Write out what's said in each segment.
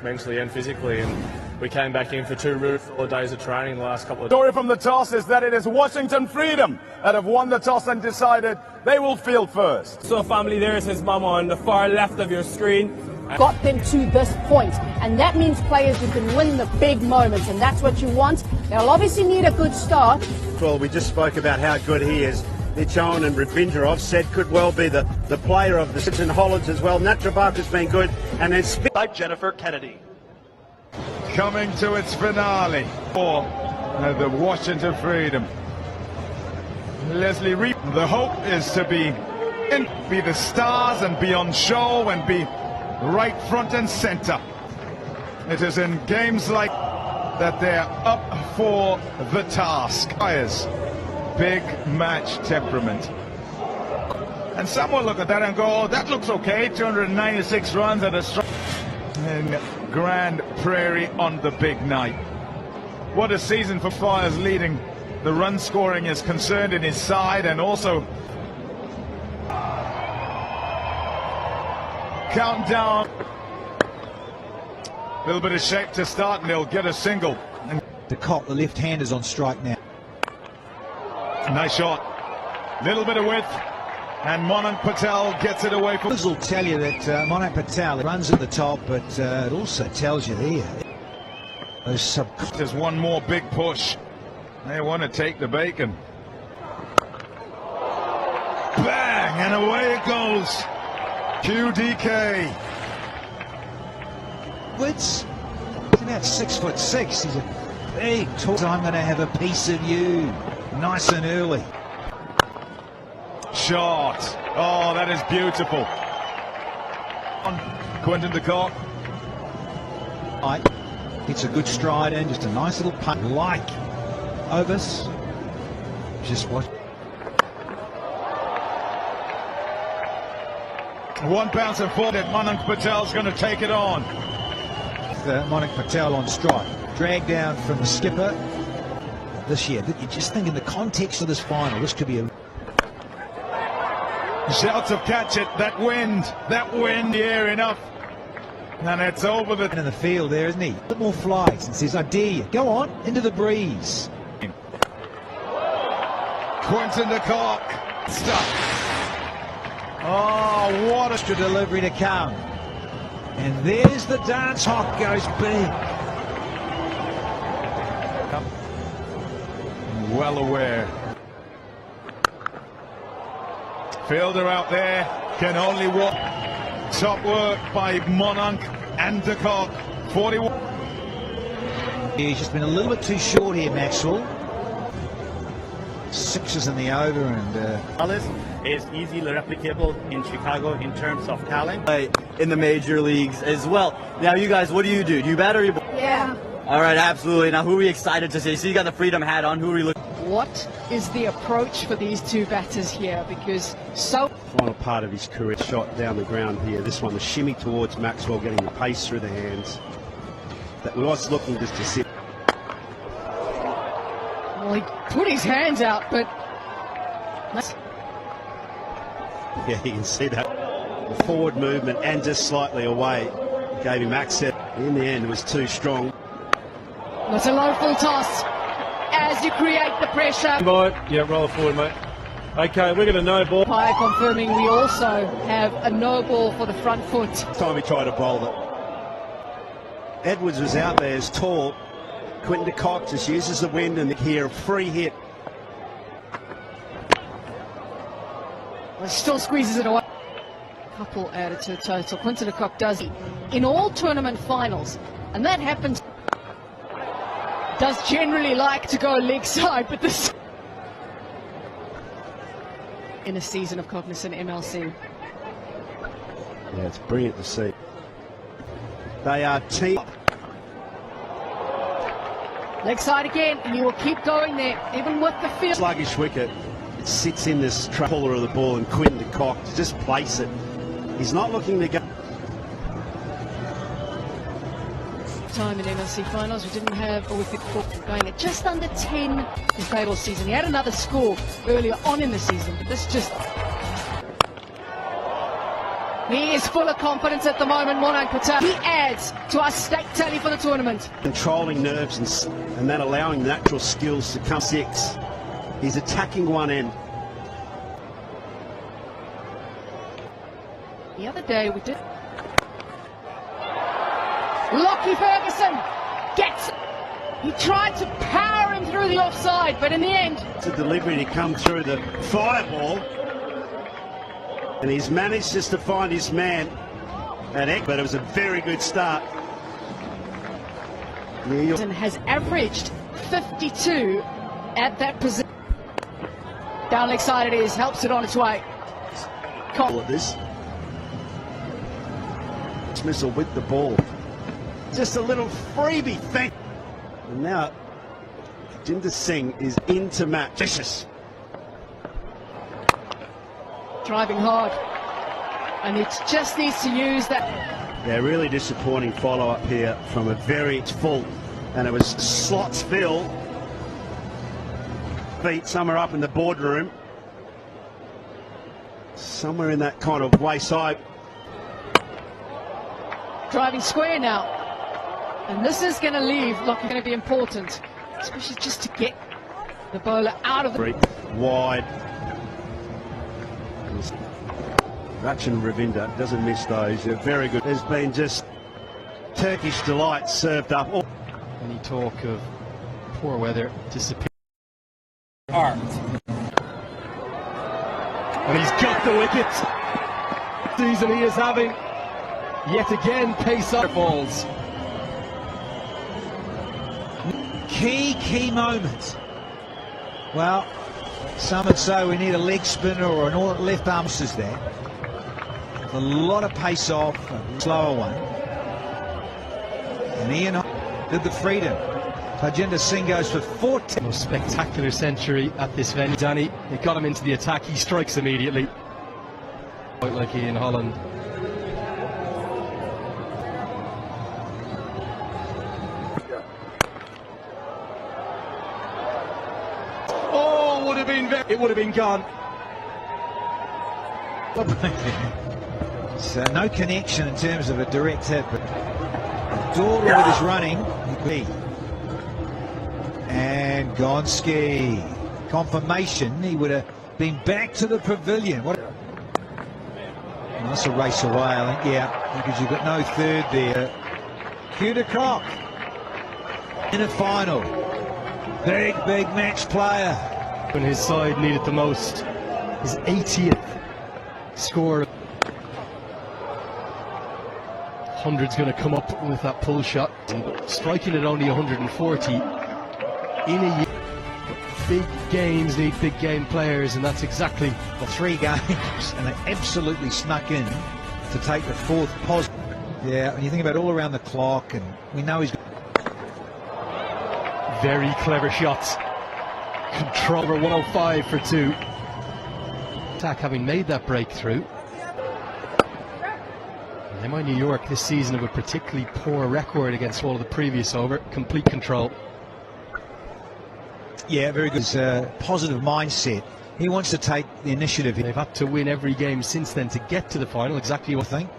mentally and physically, and we came back in for 2 really 4 days of training the last couple of days. Story from the toss is that it is Washington Freedom that have won the toss and decided they will field first. So family, there is his mama on the far left of your screen. Got them to this point, and that means players who can win the big moments, and that's what you want. They'll obviously need a good start. Well, we just spoke about how good he is. Nichowan and Rivindra said could well be the player of the season. Hollands as well. Natrabak has been good. And then like Jennifer Kennedy. Coming to its finale for the Washington Freedom. Leslie Reed. The hope is to be the stars and be on show and be right front and center. It is in games like that they're up for the task. Big match temperament. And some will look at that and go, oh, that looks okay. 296 runs at a strike in Grand Prairie on the big night. What a season for Flyers, leading the run scoring is concerned in his side, and also countdown. A little bit of shape to start and they'll get a single. And the Cock, the left hand, is on strike now. Nice shot. Little bit of width. And Monank Patel gets it away from... This will tell you that Monank Patel runs at the top, but it also tells you there. There's one more big push. They want to take the bacon. Bang! And away it goes. QDK. Woods, he's about 6'6". He's a big, tall. I'm going to have a piece of you. Nice and early. Shot. Oh, that is beautiful. Quinton de Kock. It's a good stride in, just a nice little punt. Like Ovis. Just what? One bounce and forward. Monank Patel's going to take it on. Monank Patel on strike. Dragged down from the skipper this year. But you just think in the context of this final, this could be a... Shouts of catch it. That wind here enough. And it's over the... in the field there, isn't he? A bit more flies and says, I dare you. Go on, into the breeze. Quinton de Kock. Stuck. Oh, what extra delivery to come. And there's the dance. Hawk goes big. Well aware. Fielder out there can only walk. Top work by Monank and de Kock. 41. He's just been a little bit too short here, Maxwell. 6s in the over, and is easily replicable in Chicago in terms of talent. In the major leagues as well. Now, you guys, what do? Do you bat or you ball? Yeah. All right, absolutely. Now, who are we excited to see? So you got the Freedom hat on. Who are we looking? What is the approach for these two batters here? Because final part of his career shot down the ground here. This one, the shimmy towards Maxwell, getting the pace through the hands. That was looking just to sit. Well, he put his hands out, but... Yeah, you can see that. The forward movement and just slightly away gave him access. In the end, it was too strong. That's a low full toss as you create the pressure. Yeah, roll it forward, mate. Okay, we're going to no ball. Umpire confirming we also have a no ball for the front foot. Time he tried to bowl it. Edwards was out there, is tall. Quinton de Kock just uses the wind, and here a free hit. Well, still squeezes it away. Couple added to the total. Quinton de Kock does in all tournament finals, and that happens. Does generally like to go leg side, but this in a season of Congnizent MLC. Yeah, it's brilliant to see. They are team. Leg side again, and you will keep going there, even with the field. Sluggish wicket. It sits in this puller of the ball, and Quinton de Kock to just place it. He's not looking to go. Time in MLC finals, we didn't have a wicket going at just under 10 in Fable's season. He had another score earlier on in the season, but this just He is full of confidence at the moment, Monang Patel. He adds to our stake tally for the tournament. Controlling nerves and then allowing natural skills to come. 6. He's attacking one end. The other day we did. Lockie Ferguson gets it. He tried to power him through the offside, but in the end... It's a delivery to come through the fireball. And he's managed just to find his man at Eck, but it was a very good start. Has averaged 52 at that position. Down leg side it is, helps it on its way. At this. Dismissal with the ball. Just a little freebie, and now Jinder Singh is into match. Vicious. Driving hard, and it just needs to use that. Yeah, really disappointing follow-up here from a very full, and it was slots fill. Feet somewhere up in the boardroom, somewhere in that kind of way side. Driving square now, and this is going to leave Lockie going to be important, especially just to get the bowler out of the wide. Rachin Ravinda doesn't miss those. They're very good. There's been just Turkish delight served up. Any talk of poor weather disappear. And he's got the wicket. Season he is having. Yet again, pace up balls. Key moment. Well, some would say we need a leg spinner or an left arm is there. A lot of pace off, a slower one. And Ian did the freedom. Jinder Singh goes for 14. Most spectacular century at this venue. Danny, they got him into the attack, he strikes immediately. Quite like Ian Holland. Oh, it would have been gone. So no connection in terms of a direct hit, but Dora with his running, and Gonski confirmation he would have been back to the pavilion. What? And that's a race away, I think. Yeah, because you've got no third there. Cue to clock in a final. Big match player. When his side needed the most, his 80th score. 100's going to come up with that pull shot. Striking at only 140 in a year. Big games need big game players, and that's exactly 3 games, and they absolutely snuck in to take the 4th positive. Yeah, when you think about all around the clock, and we know he's very clever shots. Control over 105 for 2. Attack having made that breakthrough. MI New York this season have a particularly poor record against all of the previous over. Complete control. Yeah, very good. Positive mindset. He wants to take the initiative. They've had to win every game since then to get to the final. Exactly what I think.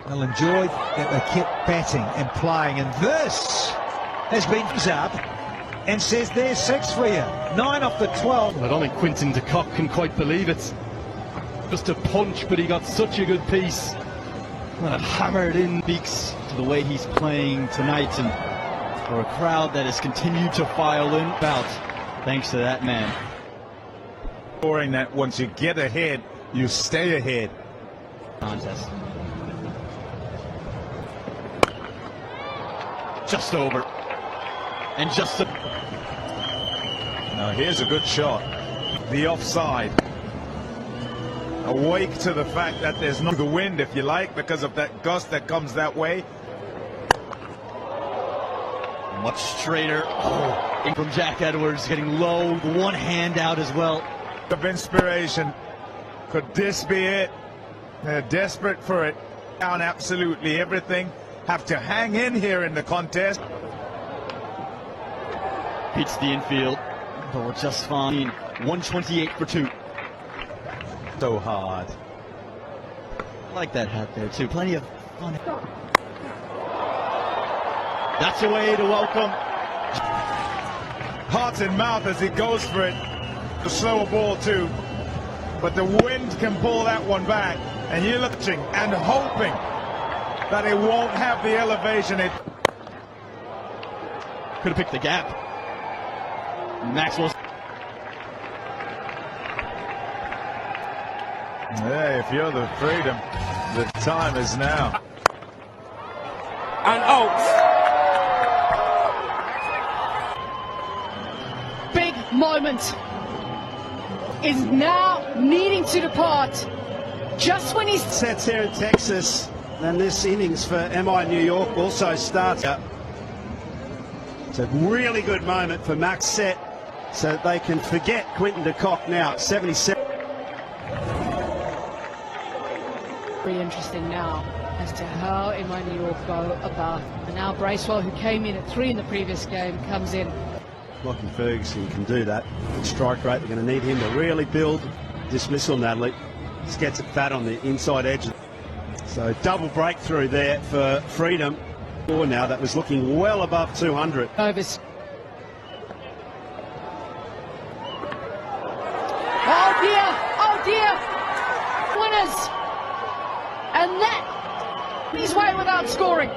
They'll enjoy that they kept batting and playing. And this has been up and says there's 6 for you. 9 off the 12. Well, I don't think Quinton de Kock can quite believe it. Just a punch, but he got such a good piece. And hammered in. Speaks to the way he's playing tonight, and for a crowd that has continued to file in about thanks to that man. Scoring that once you get ahead, you stay ahead. Contest. Just over. And just a... Now here's a good shot. The offside. Awake to the fact that there's no the wind, if you like, because of that gust that comes that way. Much straighter. Oh, in from Jack Edwards, getting low. The one hand out as well. Of inspiration. Could this be it? They're desperate for it. Down absolutely everything. Have to hang in here in the contest. Beats the infield, but we're just fine. 128 for 2. So hard. I like that hat there too. Plenty of fun. That's a way to welcome. Heart in mouth as he goes for it. The slower ball too. But the wind can pull that one back. And you're looking and hoping that it won't have the elevation it Could have picked the gap. Maxwell. Hey, if you're the Freedom, the time is now. And out. Big moment is now needing to depart just when he's Sets here in Texas, and this innings for MI New York also starts up. It's a really good moment for Max set, so that they can forget Quinton de Kock now. 77. very interesting now as to how MI New York go about. And now Bracewell, who came in at 3 in the previous game, comes in. Lockie Ferguson can do that. Good strike rate. They're going to need him to really build. Dismissal, Natalie. Just gets it fat on the inside edge. So double breakthrough there for Freedom. Or now that was looking well above 200. Overs. Oh dear! Oh dear! Winners! And that he's way without scoring.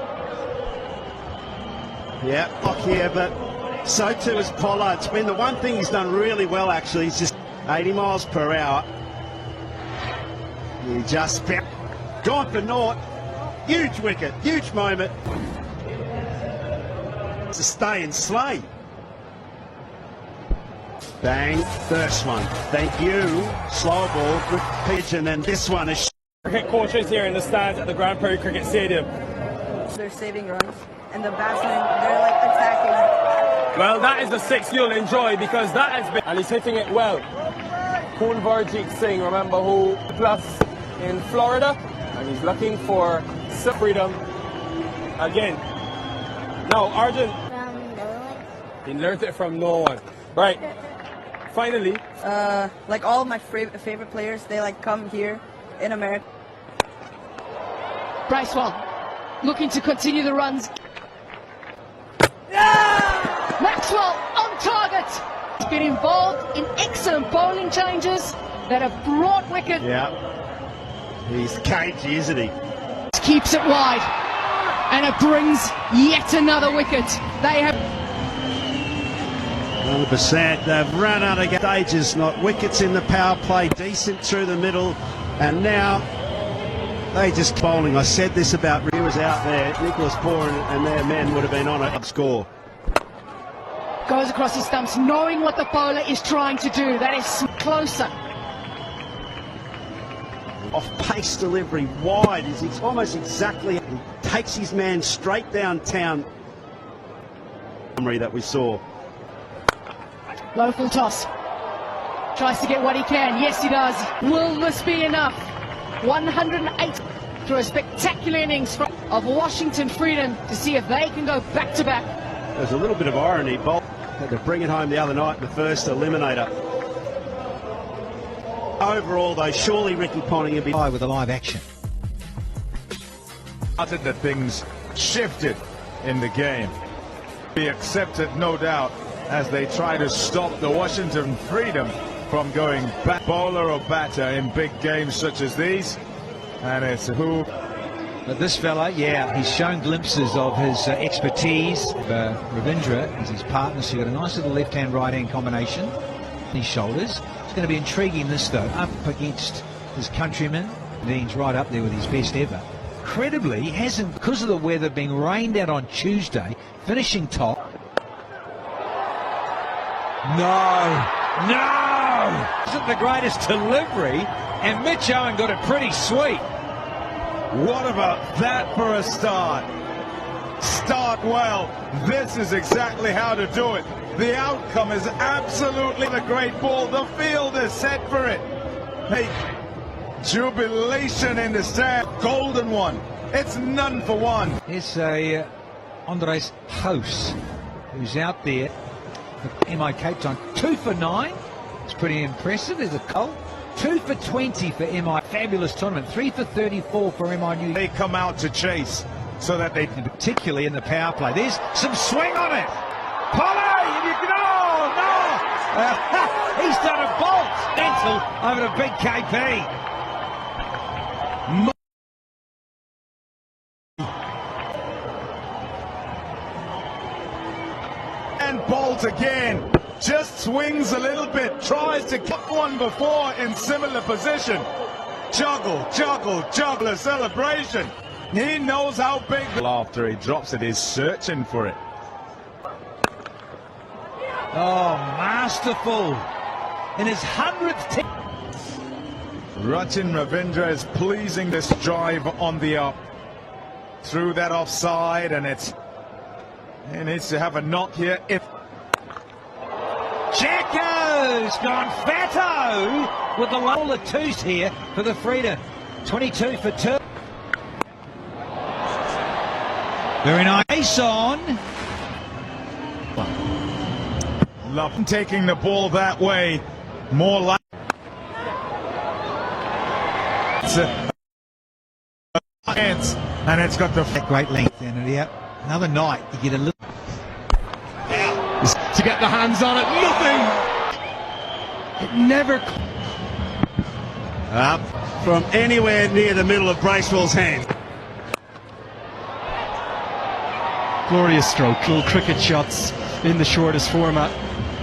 Yeah, Lock here, but so too is Pollard. It's been the one thing he's done really well, actually. He's just 80 miles per hour. He just gone for naught. Huge wicket, huge moment. To stay and slay. Bang, first one. Thank you. Slow ball, good pitch, and then this one is. Cricket coaches here in the stands at the Grand Prairie Cricket Stadium. They're saving runs, and the batsmen, they're like attacking. Well, that is the 6 you'll enjoy because that has been, and he's hitting it well. Kunvarjit Singh, remember who plus in Florida, and he's looking for Freedom again. Now, Arjun, he learned it from no one. Right. Finally, Like all of my favorite players, they like come here in America. Bracewell looking to continue the runs. Maxwell on target. He's been involved in excellent bowling changes that have brought wicket. Yeah. He's cagey, isn't he? Keeps it wide. And it brings yet another wicket. They have 100%. They've run out of stages, not wickets in the power play, decent through the middle, and now they just bowling. I said this about was out there. Nicholas Poor and their men would have been on a score. goes across his stumps, knowing what the bowler is trying to do. That is closer. Off-pace delivery wide is almost exactly. He takes his man straight downtown. That we saw. Low full toss. Tries to get what he can. Yes, he does. Will this be enough? 108 through a spectacular innings of Washington Freedom to see if they can go back-to-back. There's a little bit of irony. Bolt had to bring it home the other night in the first eliminator. Overall, though, surely Ricky Ponting will be with a live action. That things shifted in the game. Be accepted, no doubt, as they try to stop the Washington Freedom from going back bowler or batter in big games such as these. And it's who. But this fella, yeah, he's shown glimpses of his expertise. Ravindra is his partner, so you've got a nice little left-hand, right-hand combination. His shoulders. It's going to be intriguing, this though, up against his countryman. Dean's right up there with his best ever. Incredibly, he hasn't, because of the weather being rained out on Tuesday, finishing top. No! Isn't the greatest delivery, and Mitch Owen got it pretty sweet. What about that for a start? Start well. This is exactly how to do it. The outcome is absolutely the great ball. The field is set for it. Hey, jubilation in the stand. Golden one. It's none for one. Here's Andres House, who's out there for MI Cape Town. 2 for 9. It's pretty impressive. There's a goal. 2 for 20 for MI. Fabulous tournament. 3 for 34 for MI New York. They come out to chase so that they... Particularly in the power play. There's some swing on it. Polly! No! He's done a bolt. Mental over to big KP. And Bolt again. Just swings a little bit. Tries to cut one before in similar position. Juggle, a celebration. He knows how big. After he drops it, he's searching for it. Oh, masterful. In his 100th. Rachin Ravindra is pleasing this drive on the up. Through that offside, and he needs to have a knock here. If Jacko's gone fatto with the roll of twos here for the Frida. 22 for 2. Very nice. Ace on. Love taking the ball that way. More like and it's got the great length in it. Yeah. Another night you get a little to get the hands on it. Nothing. It never. Up from anywhere near the middle of Bracewell's hand. Glorious stroke. Little cricket shots in the shortest format.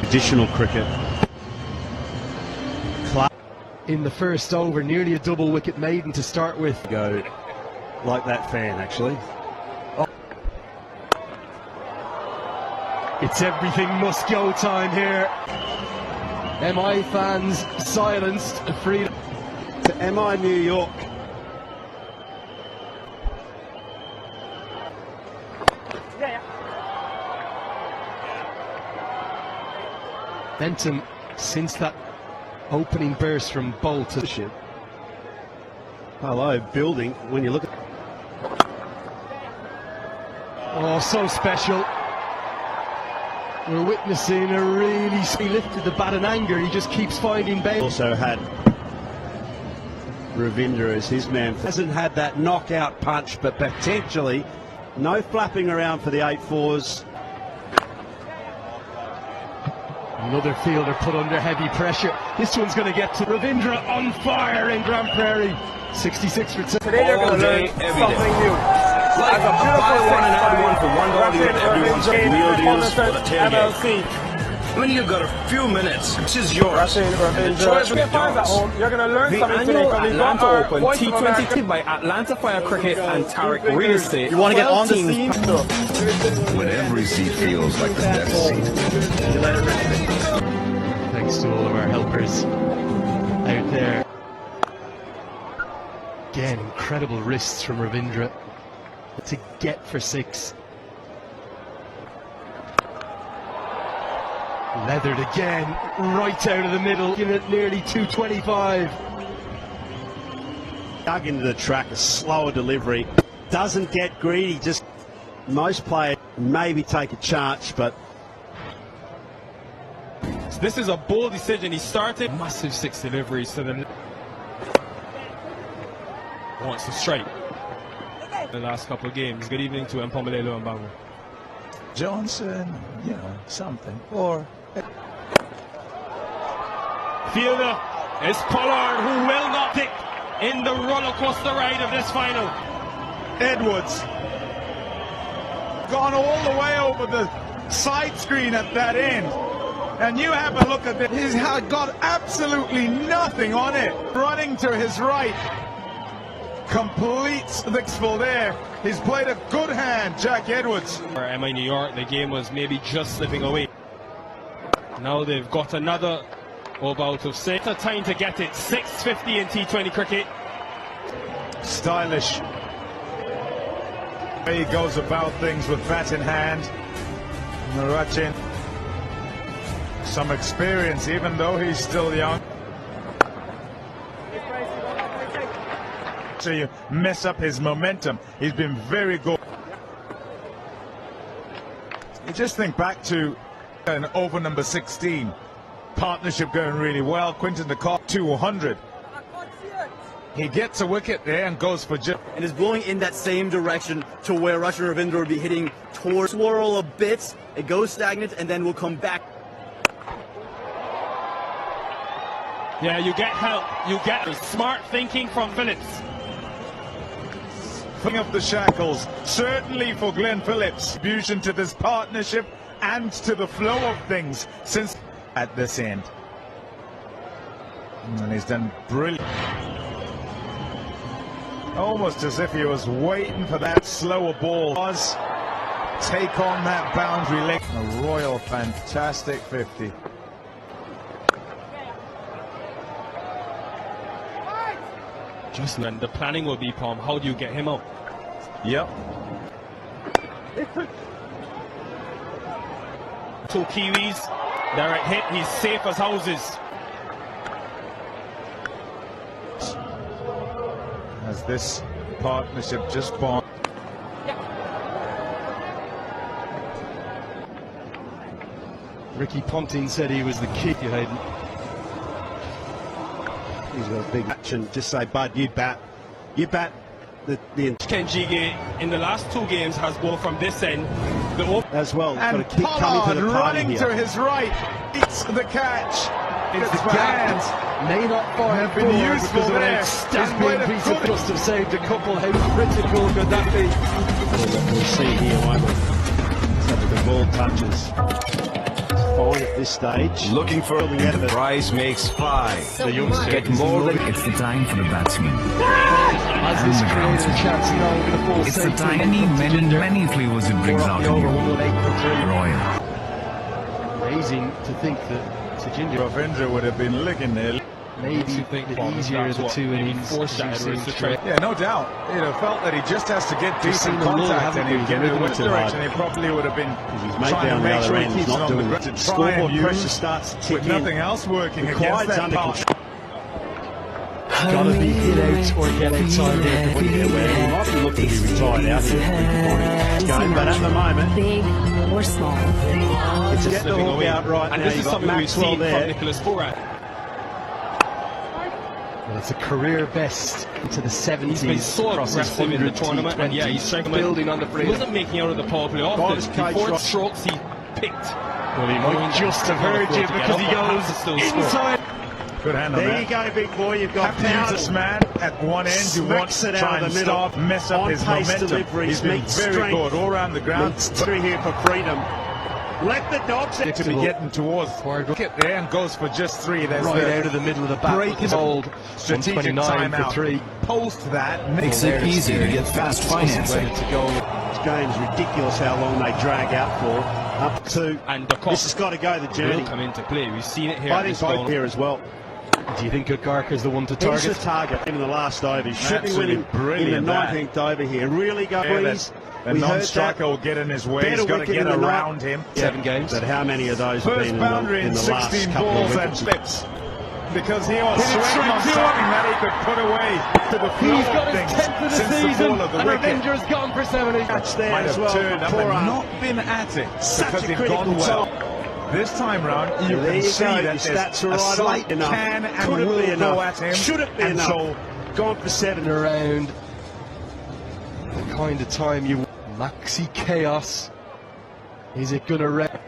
Additional cricket. In the first over, nearly a double wicket maiden to start with. Go like that fan, actually. It's everything must go time here. MI fans silenced. Freedom to MI New York. Momentum since that opening burst from Bolt. Hello, building when you look at. Oh, so special. We're witnessing a really... He lifted the bat in anger. He just keeps finding bail. Also had Ravindra as his man. Hasn't had that knockout punch, but potentially no flapping around for the 8-4s. Another fielder put under heavy pressure. This one's going to get to Ravindra on fire in Grand Prairie. 66 for 2. Today they're going to learn something new. As a buy one and add one for $1, everyone's real deals for the tailgate. When you've got a few minutes, this is yours. You're going to learn something today from Atlanta Open T20 by Atlanta Fire Cricket and Tarek Real Estate. You want to get on the scene? When every seat feels like the best seat. Thanks to all of our helpers out there. Again, incredible wrists from Ravindra to get for 6. Leathered again, right out of the middle, giving it nearly 225. Dug into the track, a slower delivery. Doesn't get greedy, just most players maybe take a chance, but this is a bold decision. He started massive 6 deliveries to the wants to strike the last couple of games. Good evening to Mpomalelo and Bango. Johnson, something. Or Fielder is Pollard, who will not pick in the roller coaster ride of this final. Edwards gone all the way over the side screen at that end. And you have a look at this. He's got absolutely nothing on it. Running to his right. Completes the full there. He's played a good hand, Jack Edwards. For MI New York, the game was maybe just slipping away. Now they've got another bout of 6. A time to get it. 6:50 in T20 cricket. Stylish. He goes about things with bat in hand. Rachin. Some experience, even though he's still young. So you mess up his momentum. He's been very good. You just think back to over number 16. partnership going really well. Quinton de Kock 200. He gets a wicket there and goes for just. And is blowing in that same direction to where Russian Ravindra would be hitting towards. Swirl a bit, it goes stagnant, and then will come back. Yeah, you get help. You get smart thinking from Phillips. Thing of the shackles, certainly for Glenn Phillips. Contribution to this partnership and to the flow of things since at this end. And he's done brilliant. Almost as if he was waiting for that slower ball. Take on that boundary leg. A royal, fantastic 50. Just then, the planning will be, Palm. How do you get him out? Yep. Two Kiwis, direct hit. He's safe as houses. As this partnership just bond. Ricky Ponting said he was the key to Hayden. He's got a big action. Just say, Bud, you bat. You bat. The Kenjige in the last two games has ball from this end. As well. And got to keep Pollard coming to the party running here. to his right. It's the catch. It's the gap. May not fire have been useful there. Outstanding piece of must have saved a couple. How critical could that be? We'll see here, won't we? So that the ball touches. Fine at this stage. Looking for the prize makes five. The youngster Get more than it's the time for the batsman. Has this created a chance now with the full It's the tiny many flavors it brings out in you. Royal. Amazing to think that Sajinder Ravindra would have been licking there. maybe the easier of the two innings. Yeah, no doubt. He'd have felt that he just has to get decent contact and he'd get it in which direction. He probably would have been trying to make sure he keeps it on the ground. To try and pressure use starts to with nothing else working against that part. Got to be hit out or get outside there. He might be looking to be retired out here game, but at the moment, big or small, it's just the hook out right and now. this is something we've seen from Nicholas Borat. Well, it's a career best into the 70s. He's been so aggressive in the tournament, and yeah, he's building on the free. He wasn't making out of the power play often. Before strokes, he picked. Well, he might just have heard you because he goes inside. Good hand on There that. you go, big boy. You've got Have to use this man at one end. You want to try and stop, mess up his momentum. Delivery, He's been very good all around the ground. Through here for freedom. Let the dogs They could be getting towards wicket there and goes for just three. There's right out of the middle of the bat. break is old. strategic 129 timeout. for 3. Post that Makes it easier to get fast financing. To go. This game's ridiculous how long they drag out for. Up to, And the this has got to go the will journey. come into play. We've seen it here. I think both here as well. Do you think Garker's the one to He's the target? target in the last over. He should be Absolutely winning brilliant in the that. 19th over here. Really go, please. The We heard non-striker that. will get in his way. Better He's got to wicket get in the around him. 7 games. But how many of those have First been boundary in the last 16 couple balls of and weeks? slips. Because he was sweating on something that he could put away to the flow He's got of his things 10th of the since season, the fall of the and wicket. Ravindra's gone for 70. Catch there Might as have well. turned up Poor and arm. not been at it Such because a he'd critical gone well. time. This time round, you There can you see go. that Your there's stats are a right slight late enough. can and Could it will be go enough? at him. Should it be and enough? so Gone for 7. Around the kind of time you maxi chaos. Is it gonna wreck?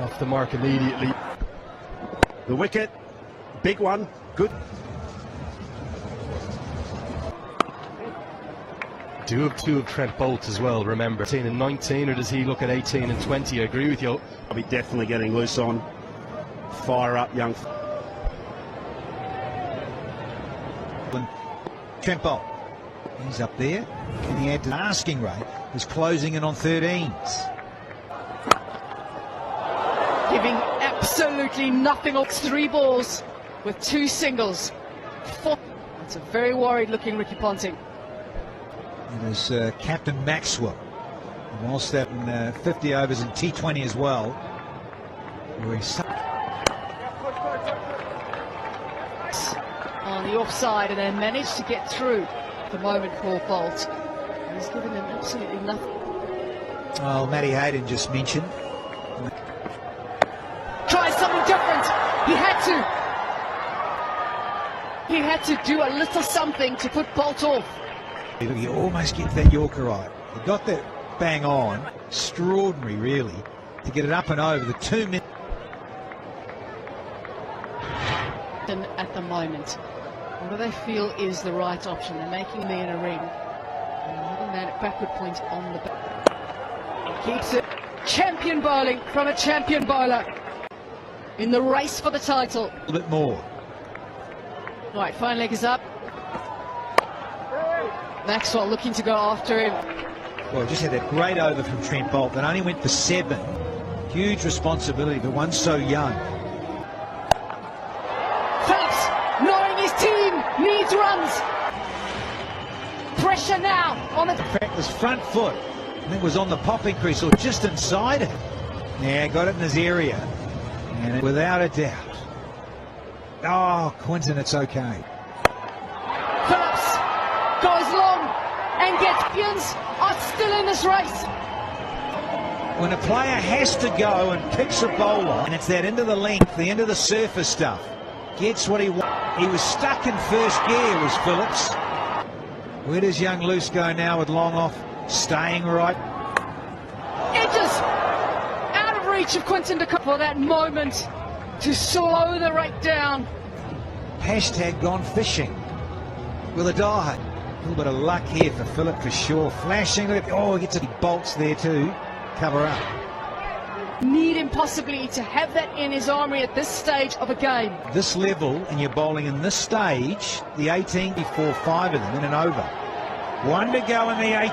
Off the mark immediately. The wicket, big one, good. Do have 2 of Trent Bolt as well, remember. 18 and 19, or does he look at 18 and 20? I agree with you. I'll be definitely getting loose on. Fire up, young. Trent Bolt. He's up there. Can he add to the asking rate? He's closing in on 13s. Giving absolutely nothing. 3 balls with 2 singles. 4. It's a very worried looking Ricky Ponting. It is Captain Maxwell. And whilst that in 50 overs and T20 as well. Where he's on the offside and then managed to get through at the moment for Bolt. He's given them absolutely nothing. Matty Hayden just mentioned. He had to do a little something to put Bolt off. He almost gets that Yorker right. He got that bang on. Extraordinary, really, to get it up and over the 2 minutes. At the moment, what do they feel is the right option? They're making me in a ring. Another man at backward point on the back. Keeps it. Champion bowling from a champion bowler in the race for the title. A little bit more. Right, fine leg is up. Maxwell looking to go after him. Well, just had that great over from Trent Bolt that only went for 7. Huge responsibility for one so young. Phillips, knowing his team needs runs. Pressure now on the... In fact, this front foot, I think, was on the popping crease or just inside it. Yeah, got it in his area. And without a doubt. Oh, Quinton, it's okay. Phillips goes long and gets champions are still in this race. When a player has to go and picks a bowler, and it's that into the length, the into the surface stuff, gets what he wants. He was stuck in first gear, was Phillips. Where does young Luce go now with long off? Staying right. Edges out of reach of Quinton de Kock for that moment to slow the rate down. Hashtag gone fishing with a dive. A little bit of luck here for Phillip for sure. Flashing. Oh, he gets a bolts there too. Cover up. Need him possibly to have that in his armoury at this stage of a game. This level, and you're bowling in this stage, the 18 before 5 of them in and over. 1 to go in the 18.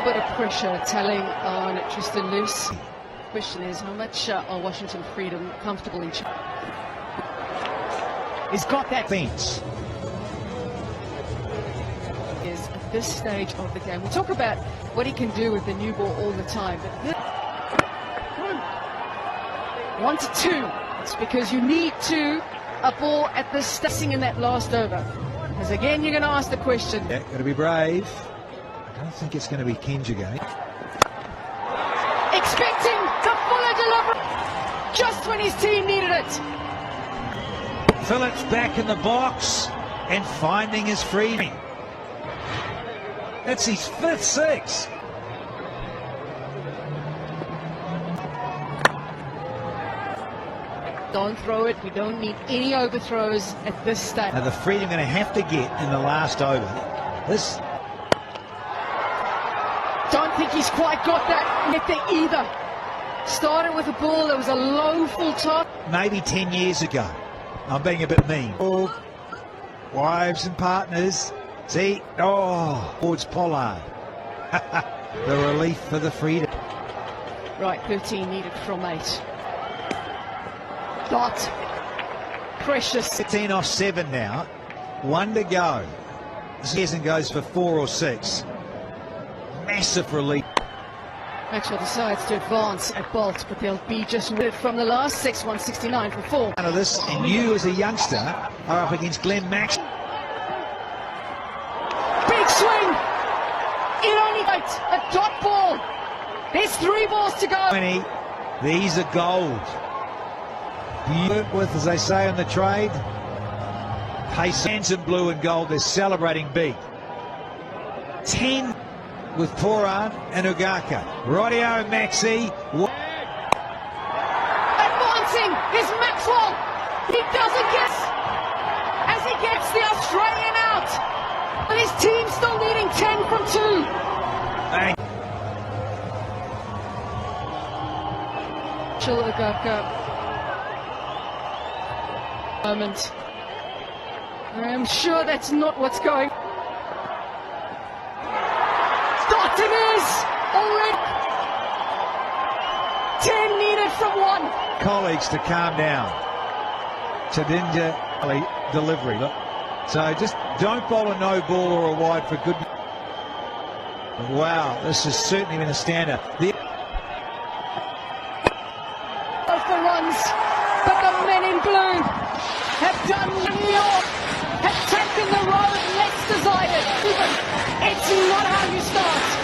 Bit of pressure telling on Tristan Luce. Question is, how much are Washington Freedom comfortable in? He's got that fence. Is at this stage of the game. We talk about what he can do with the new ball all the time, but this 1 to 2. It's because you need a ball at this station in that last over. Because again, you're going to ask the question. Yeah, got to be brave. I don't think it's going to be Kinge again. Expecting the fuller delivery just when his team needed it. Phillips back in the box and finding his freedom. That's his 5th 6. Don't throw it. We don't need any overthrows at this stage. Now the freedom going to have to get in the last over. This. Don't think he's quite got that yet there either. Started with a ball that was a low full toss. Maybe 10 years ago. I'm being a bit mean. Oh, wives and partners. See? Oh, towards Pollard. The relief for the freedom. Right, 13 needed from 8. Dot. Precious. 13 off 7 now. 1 to go. Season goes for 4 or 6. Massive relief. Maxwell decides to advance at Bolt, but they'll be just rid from the last 6, 169 for 4. Out of this, and you as a youngster are up against Glenn Max. Big swing. It only got a dot ball. There's 3 balls to go. 20. These are gold. Work with, as they say on the trade. Pace hands in blue and gold. They're celebrating big. 10 with Poran and Ugaka. Rightio, Maxi. Advancing is Maxwell. He doesn't guess as he gets the Australian out. But his team still needing 10 from 2. Chill Ugaka. Moment. I'm sure that's not what's going. It is already 10 needed from 1. Colleagues to calm down. Chadinja delivery. Look. So just don't bowl a no ball or a wide for good. Wow, this has certainly been a standout. Both the runs, but the men in blue have done New York, have taken the road less desired. It's not how you start.